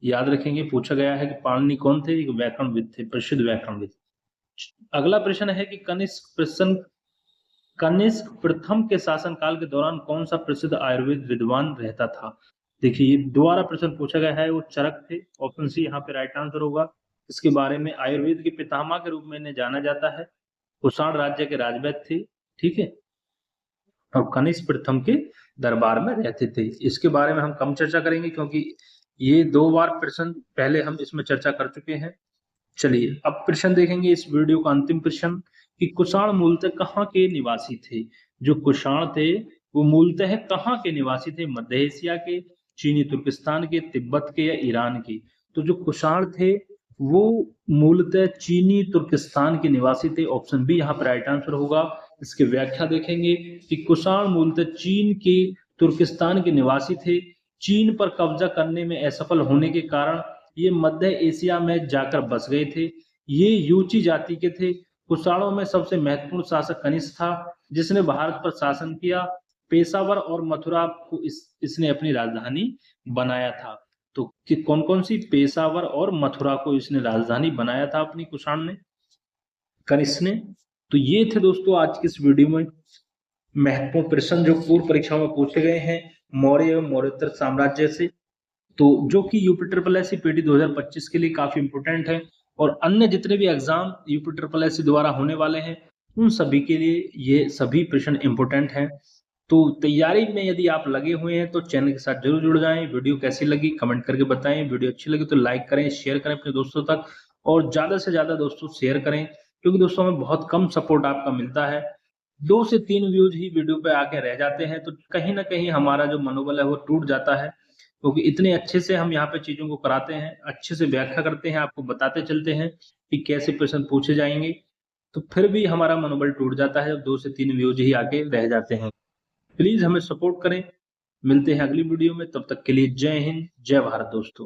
याद रखेंगे, पूछा गया है कि पाणिनि कौन थे, एक व्याकरणविद थे, प्रसिद्ध व्याकरणविद। अगला प्रश्न है कि कनिष्क प्रथम के शासनकाल के दौरान कौन सा प्रसिद्ध आयुर्वेद विद्वान रहता था। देखिए ये दोबारा प्रश्न पूछा गया है, वो चरक थे। ऑप्शन सी यहाँ पे राइट आंसर होगा। इसके बारे में आयुर्वेद के पितामह के रूप में इन्हें जाना जाता है। कुषाण राज्य के राजवैद्य थे, ठीक है, और कनिष्क प्रथम के दरबार में रहते थे। इसके बारे में हम कम चर्चा करेंगे क्योंकि ये 2 बार प्रश्न पहले हम इसमें चर्चा कर चुके हैं। चलिए अब प्रश्न देखेंगे इस वीडियो का अंतिम प्रश्न कि कुषाण मूलतः कहाँ के निवासी थे। जो कुषाण थे वो मूलतः कहाँ के निवासी थे, मध्य एशिया के, चीनी तुर्किस्तान के, तिब्बत के या ईरान के। तो जो कुषाण थे वो मूलतः चीनी तुर्किस्तान के निवासी थे। ऑप्शन बी यहाँ पर राइट आंसर होगा। इसकी व्याख्या देखेंगे कि कुषाण मूलतः चीन के तुर्किस्तान के निवासी थे। चीन पर कब्जा करने में असफल होने के कारण ये मध्य एशिया में जाकर बस गए थे। ये यूची जाति के थे। कुषाणों में सबसे महत्वपूर्ण शासक कनिष्क था। जिसने भारत पर शासन किया। पेशावर और मथुरा को इसने अपनी राजधानी बनाया था। तो कि कौन कौन सी पेशावर और मथुरा को इसने राजधानी बनाया था अपनी कुषाण ने, कनिष्क ने। तो ये थे दोस्तों आज की इस वीडियो में महत्वपूर्ण प्रश्न जो पूर्व परीक्षाओं में पूछे गए हैं मौर्य एवं मौर्योत्तर साम्राज्य से, तो जो कि यूपी ट्रिपल एस पीटी 2025 के लिए काफी इंपोर्टेंट है और अन्य जितने भी एग्जाम यूपी ट्रिपल एस द्वारा होने वाले हैं उन सभी के लिए ये सभी प्रश्न इंपोर्टेंट हैं। तो तैयारी में यदि आप लगे हुए हैं तो चैनल के साथ जरूर जुड़ जाएं। वीडियो कैसी लगी कमेंट करके बताएं। वीडियो अच्छी लगी तो लाइक करें, शेयर करें अपने दोस्तों तक और ज्यादा से ज्यादा दोस्तों शेयर करें, क्योंकि दोस्तों हमें बहुत कम सपोर्ट आपका मिलता है। 2 से 3 व्यूज ही वीडियो पे आके रह जाते हैं तो कहीं ना कहीं हमारा जो मनोबल है वो टूट जाता है, क्योंकि इतने अच्छे से हम यहाँ पे चीजों को कराते हैं, अच्छे से व्याख्या करते हैं, आपको बताते चलते हैं कि कैसे प्रश्न पूछे जाएंगे, तो फिर भी हमारा मनोबल टूट जाता है जब 2 से 3 व्यूज ही आगे रह जाते हैं। प्लीज हमें सपोर्ट करें। मिलते हैं अगली वीडियो में, तब तक के लिए जय हिंद जय भारत दोस्तों।